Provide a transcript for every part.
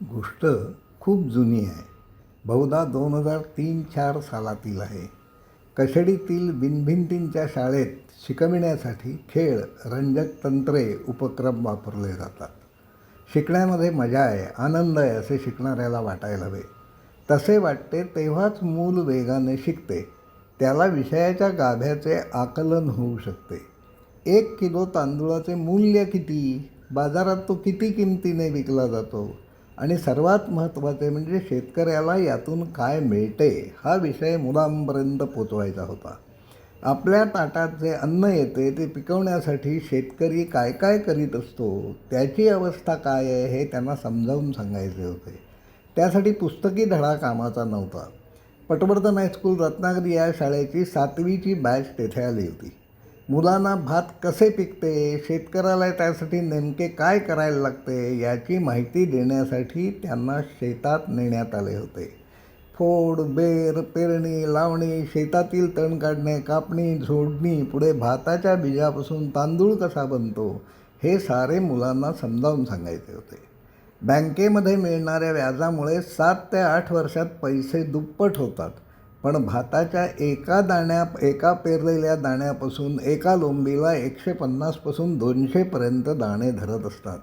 गोष्ट खूप जुनी आहे. बहुधा 2003-04 सालातील आहे. कशेडीतील बिनभिंतींच्या शाळेत शिकविण्यासाठी खेळ, रंजक तंत्रे, उपक्रम वापरले जातात. शिकण्यामध्ये मजा आहे, आनंद आहे असे शिकणाऱ्याला वाटायला हवे. तसे वाटते तेव्हाच मूल वेगाने शिकते. त्याला विषयाच्या गाभ्याचे आकलन होऊ शकते. 1 किलो तांदूळाचे मूल्य किती? बाजारात तो किती किमतीने विकला जातो? आणि सर्वात महत्त्वाचे म्हणजे शेतकऱ्याला यातून काय मिळते, हा विषय मुलांपर्यंत पोचवायचा होता. आपल्या ताटात जे अन्न येते ते पिकवण्यासाठी शेतकरी काय काय करीत असतो, त्याची अवस्था काय आहे हे त्यांना समजावून सांगायचे होते. त्यासाठी पुस्तकी धडा कामाचा नव्हता. पटवर्धन हायस्कूल रत्नागिरी या शाळेची 7वीची बॅच तेथे आली होती. मुलांना भात कसे पिकते, शेतकऱ्याला त्यासाठी नेमके काय करायला लागते याची माहिती देण्यासाठी त्यांना शेतात नेण्यात आले होते. फोड, बेर, पेरणी, लावणी, शेतातील तण काढणे, कापणी, झोडणी, पुढे भाताच्या बीजापासून तांदूळ कसा बनतो हे सारे मुलांना समजावून सांगायचे होते. बँकेमध्ये मिळणाऱ्या व्याजामुळे 7 ते 8 वर्षात पैसे दुप्पट होतात. पण भाताच्या एका पेरलेल्या दाण्यापासून एका लोंबीला 150 200पर्यंत दाणे धरत असतात.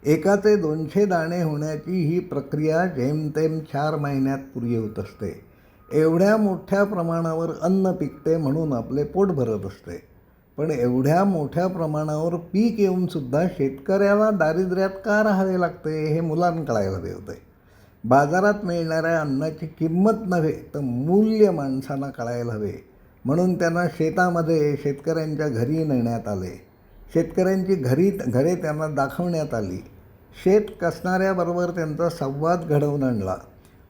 एकाचे 200 दाणे होण्याची ही प्रक्रिया जेमतेम 4 महिन्यात पुरी होत असते. एवढ्या मोठ्या प्रमाणावर अन्न पिकते म्हणून आपले पोट भरत असते. पण एवढ्या मोठ्या प्रमाणावर पीक येऊनसुद्धा शेतकऱ्याला दारिद्र्यात का राहावे लागते हे मुलांना कळायला हवे होते. बाजारात मिळणाऱ्या अन्नाची किंमत नव्हे तर मूल्य माणसांना कळायला हवे, म्हणून त्यांना शेतामध्ये शेतकऱ्यांच्या घरी नेण्यात आले. शेतकऱ्यांची घरे त्यांना दाखवण्यात आली. शेत कसणाऱ्याबरोबर त्यांचा संवाद घडवून आणला.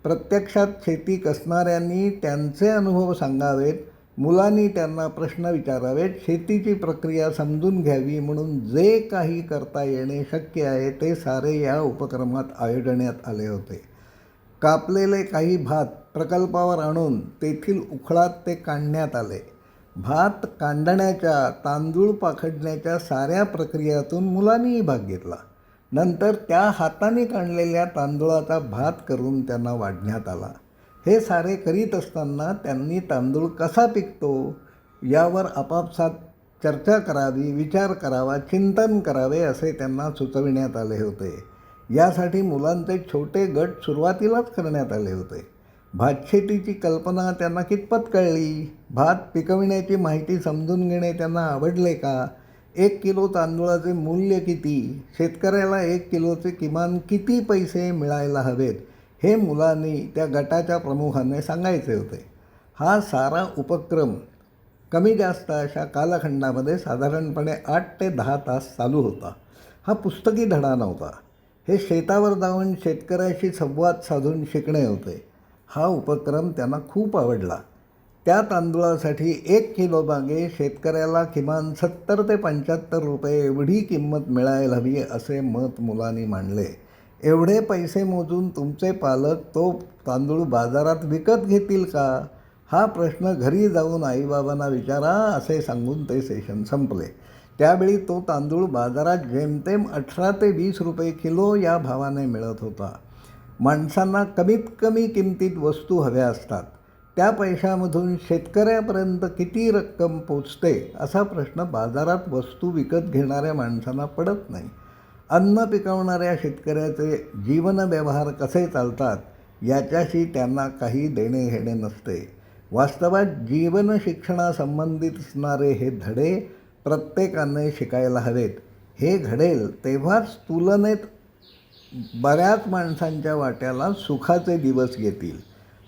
प्रत्यक्षात शेती कसणाऱ्यांनी त्यांचे अनुभव सांगावेत, मुलांनी त्यांना प्रश्न विचारावेत, शेतीची प्रक्रिया समजून घ्यावी, म्हणून जे काही करता येणे शक्य आहे ते सारे या उपक्रमात आयोजण्यात आले होते. कापलेले काही भात प्रकल्पावर आणून तेथील उखळात ते काढण्यात आले. भात काढण्याच्या, तांदूळ पाखडण्याच्या साऱ्या प्रक्रियातून मुलांनीही भाग घेतला. नंतर त्या हाताने काढलेल्या तांदूळाचा भात करून त्यांना वाढण्यात आला. हे सारे करीत असताना त्यांनी तांदूळ कसा पिकतो यावर आपापसात चर्चा करावी, विचार करावा, चिंतन करावे असे त्यांना सुचविण्यात आले होते. यासाठी मुलांचे छोटे गट सुरुवातीलाच करण्यात आले होते. भातशेतीची कल्पना त्यांना कितपत कळली? भात पिकविण्याची माहिती समजून घेणे त्यांना आवडले का? 1 किलो तांदूळाचे मूल्य किती? शेतकऱ्याला 1 किलोचे किमान किती पैसे मिळायला हवेत हे मुलांनी त्या गटाच्या प्रमुखाने सांगायचे होते. हा सारा उपक्रम कमी जास्त अशा कालखंडामध्ये साधारणपणे 8 ते 10 तास चालू होता. हा पुस्तकी धडा नव्हता. हे शेतावर जाऊन शेतकऱ्याशी संवाद साधून शिकणे होते. हा उपक्रम त्यांना खूप आवडला. त्या तांदूळासाठी 1 किलो मागे शेतकऱ्याला किमान 70 ते 75 रुपये एवढी किंमत मिळायला हवी असे मत मुलांनी मांडले. एवढे पैसे मोजून तुमचे पालक तो तांदूळ बाजारात विकत घेतील का? हा प्रश्न घरी जाऊन आईबाबांना विचारा असे सांगून ते सेशन संपले. त्यावेळी तो तांदूळ बाजारात जेमतेम 18 ते 20 रुपये किलो या भावाने मिळत होता. माणसांना कमीत कमी किमतीत वस्तू हव्या असतात. त्या पैशामधून शेतकऱ्यापर्यंत किती रक्कम पोचते असा प्रश्न बाजारात वस्तू विकत घेणाऱ्या माणसांना पडत नाही. अन्न पिकवणाऱ्या शेतकऱ्याचे जीवनव्यवहार कसे चालतात याच्याशी त्यांना काही देणे घेणे नसते. वास्तवात जीवन शिक्षणासंबंधित असणारे हे धडे प्रत्येकाने शिकायला हवेत. हे घडेल तेव्हाच तुलनेत बऱ्याच माणसांच्या वाट्याला सुखाचे दिवस येतील.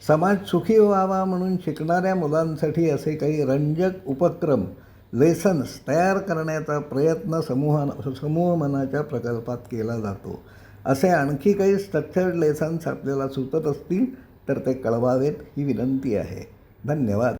समाज सुखी व्हावा म्हणून शिकणाऱ्या मुलांसाठी असे काही रंजक उपक्रम, लेसन्स तयार करण्याचा प्रयत्न समूह मनाच्या प्रकल्पात केला जातो. असे आणखी काही स्ट्रक्चर्ड लेसन्स आपल्याला सुचत असतील तर ते कळवावेत ही विनंती आहे. धन्यवाद.